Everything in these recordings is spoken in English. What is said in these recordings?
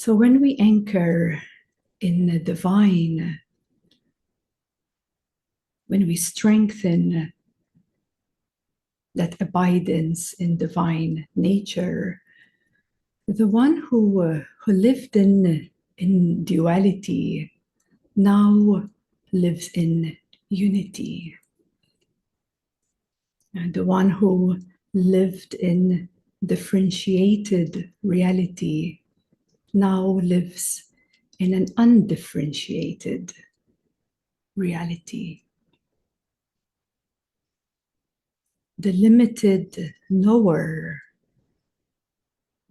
So when we anchor in the divine, when we strengthen that abidance in divine nature, the one who lived in duality now lives in unity. And the one who lived in differentiated reality now lives in an undifferentiated reality. The limited knower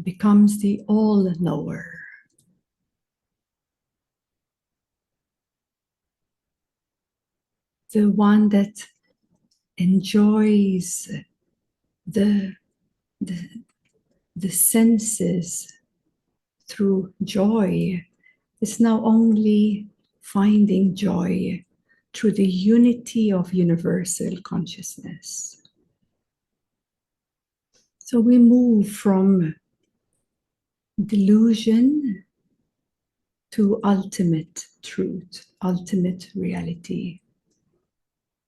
becomes the all-knower. The one that enjoys the senses through joy is now only finding joy through the unity of universal consciousness. So we move from delusion to ultimate truth, ultimate reality.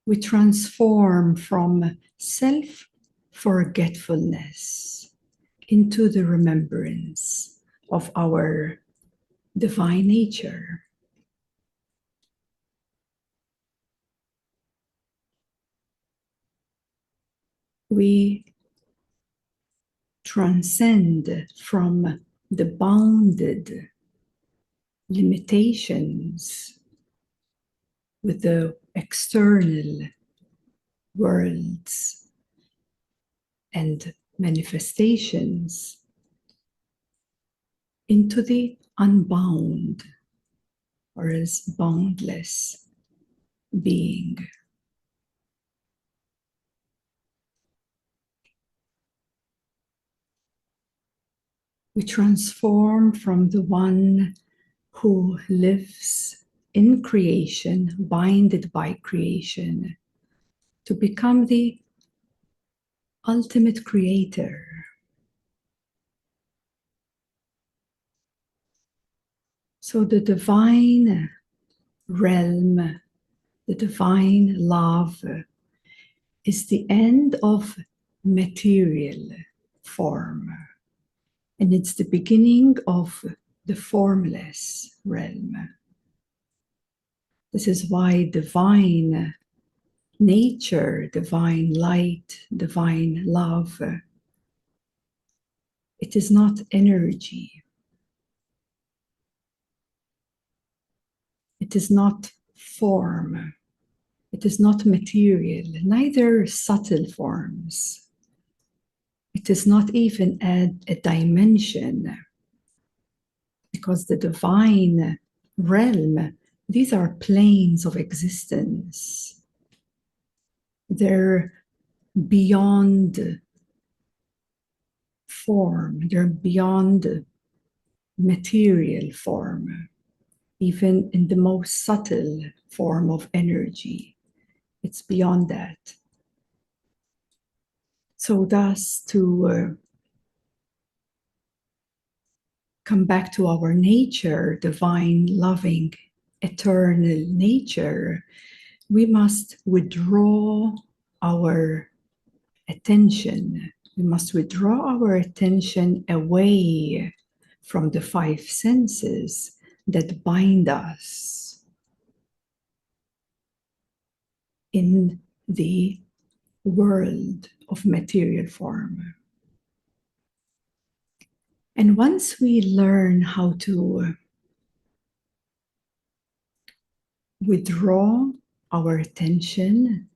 We transform from self-forgetfulness into the remembrance of our divine nature. We transcend from the bounded limitations with the external worlds and manifestations into the unbound or as boundless being. We transform from the one who lives in creation, binded by creation, to become the ultimate creator. So the divine realm, the divine love is the end of material form. And it's the beginning of the formless realm. This is why divine nature, divine light, divine love, it is not energy. It is not form. It is not material, neither subtle forms. It is not even a dimension, because the divine realm, these are planes of existence. They're beyond form, they're beyond material form, even in the most subtle form of energy. It's beyond that. So thus, to come back to our nature, divine, loving, eternal nature, we must withdraw our attention. We must withdraw our attention away from the five senses that bind us in the world of material form. And once we learn how to withdraw our attention,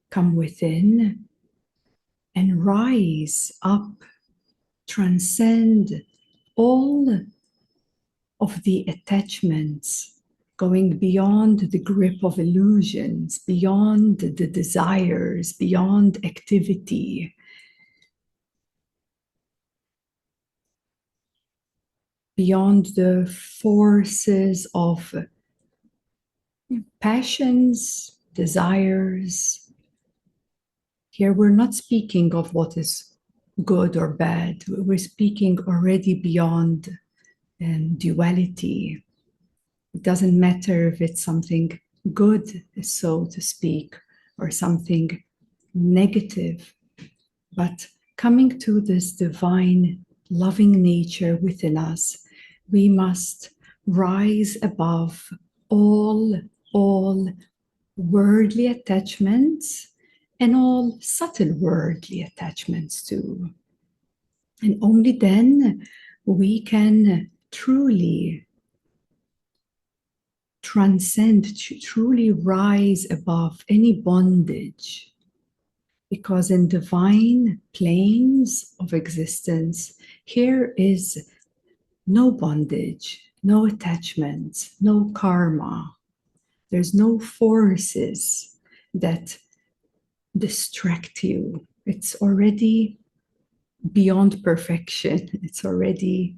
come within, and rise up, transcend all of the attachments, going beyond the grip of illusions, beyond the desires, beyond activity, beyond the forces of passions, desires. Here we're not speaking of what is good or bad. We're speaking already beyond and duality. It doesn't matter if it's something good, so to speak, or something negative, but coming to this divine, loving nature within us, we must rise above all worldly attachments and all subtle worldly attachments too. And only then we can truly transcend, truly rise above any bondage. Because in divine planes of existence, here is no bondage, no attachments, no karma. There's no forces that distract you. It's already beyond perfection. It's already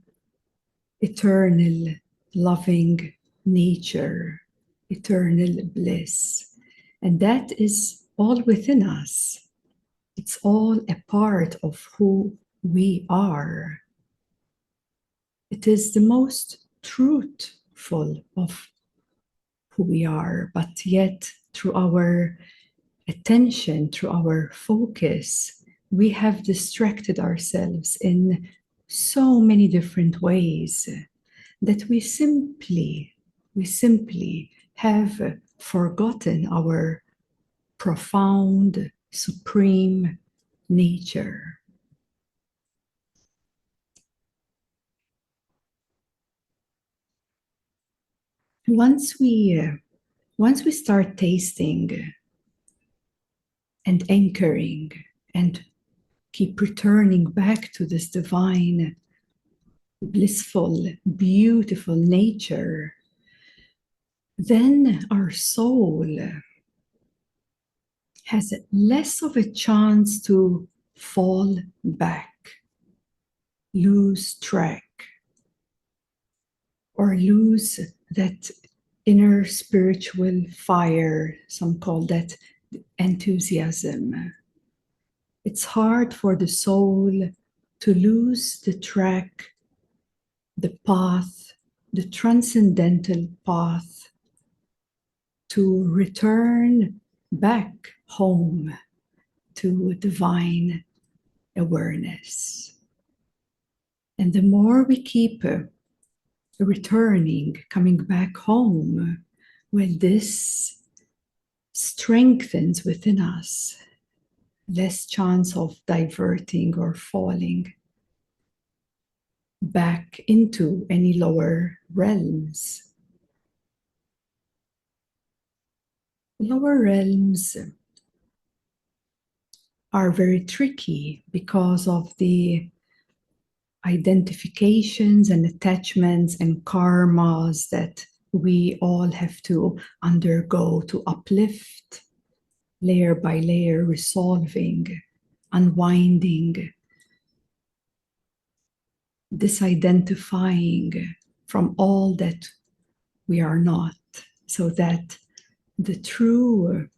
eternal, loving nature, eternal bliss. And that is all within us. It's all a part of who we are. It is the most truthful of who we are, but yet through our attention, through our focus, we have distracted ourselves in so many different ways that we simply have forgotten our profound, supreme nature. Once we start tasting and anchoring and keep returning back to this divine, blissful, beautiful nature, then our soul has less of a chance to fall back, lose track, or lose that inner spiritual fire. Some call that enthusiasm. It's hard for the soul to lose the track, the path, the transcendental path, to return back home to divine awareness. And the more we keep returning, coming back home, well, this strengthens within us, less chance of diverting or falling back into any lower realms. Lower realms are very tricky because of the identifications and attachments and karmas that we all have to undergo to uplift, layer by layer, resolving, unwinding, disidentifying from all that we are not, so that the true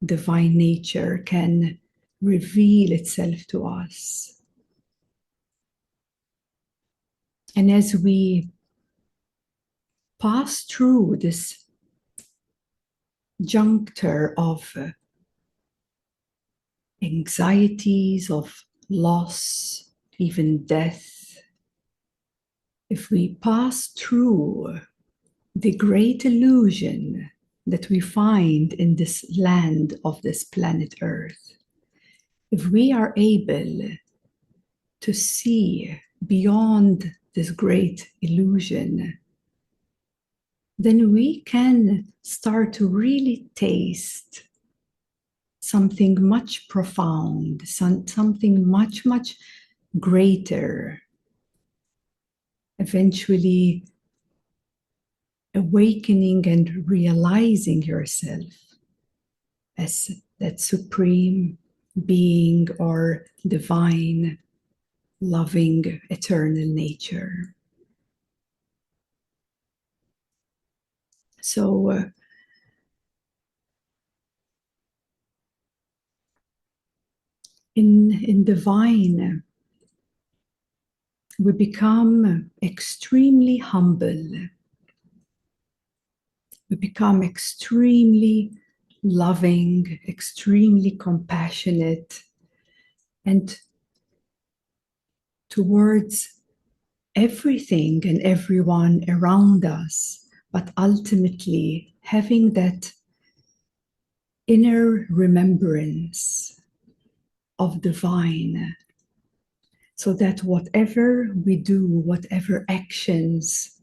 divine nature can reveal itself to us. And as we pass through this juncture of anxieties, of loss, even death, if we pass through the great illusion that we find in this land of this planet Earth, if we are able to see beyond this great illusion, then we can start to really taste something much profound, something much, much greater, eventually awakening and realizing yourself as that supreme being or divine, loving, eternal nature. So in divine we become extremely humble. We become extremely loving, extremely compassionate, and towards everything and everyone around us, but ultimately having that inner remembrance of divine, so that whatever we do, whatever actions,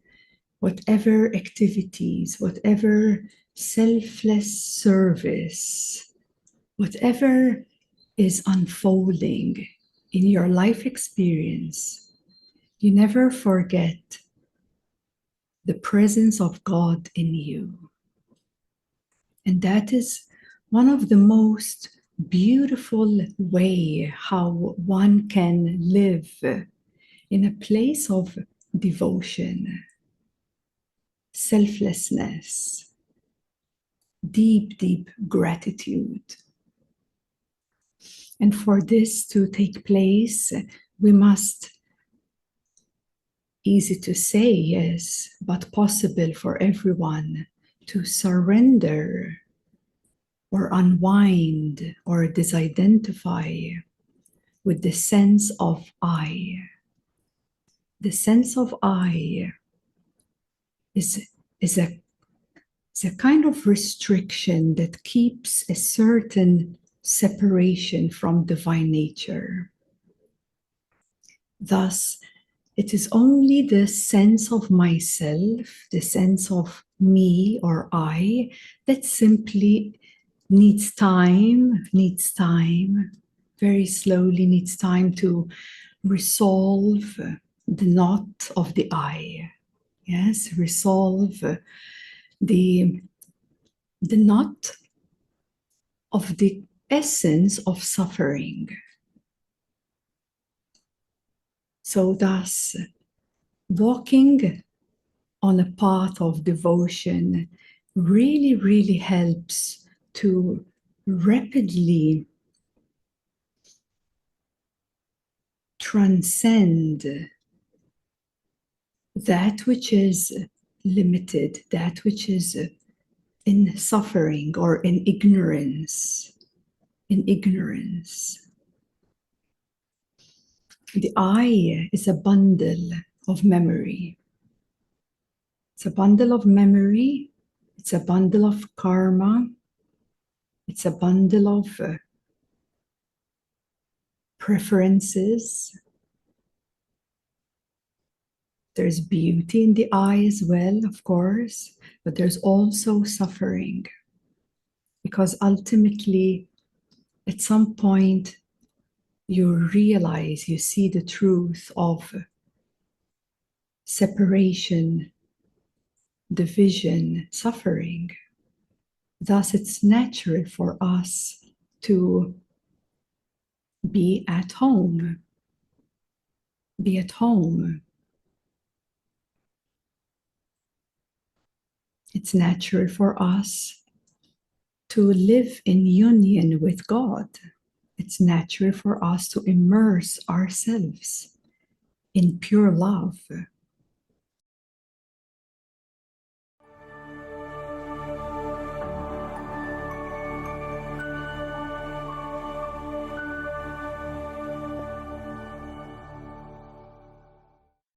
whatever activities, whatever selfless service, whatever is unfolding in your life experience, you never forget the presence of God in you. And that is one of the most beautiful way how one can live in a place of devotion, selflessness, deep, deep gratitude. And for this to take place, we must, easy to say, yes, but possible for everyone, to surrender or unwind or disidentify with the sense of I. The sense of I is a kind of restriction that keeps a certain separation from divine nature. Thus, it is only the sense of myself, the sense of me or I, that simply needs time, very slowly needs time to resolve the knot of the I. Yes, resolve the knot of the essence of suffering. So thus, walking on a path of devotion really, really helps to rapidly transcend that which is limited, that which is in suffering or in ignorance. In ignorance. The I is a bundle of memory. It's a bundle of memory. It's a bundle of karma. It's a bundle of preferences. There's beauty in the I as well, of course, but there's also suffering. Because ultimately, at some point, you realize, you see the truth of separation, division, suffering. Thus, it's natural for us to be at home. Be at home. It's natural for us to live in union with God. It's natural for us to immerse ourselves in pure love.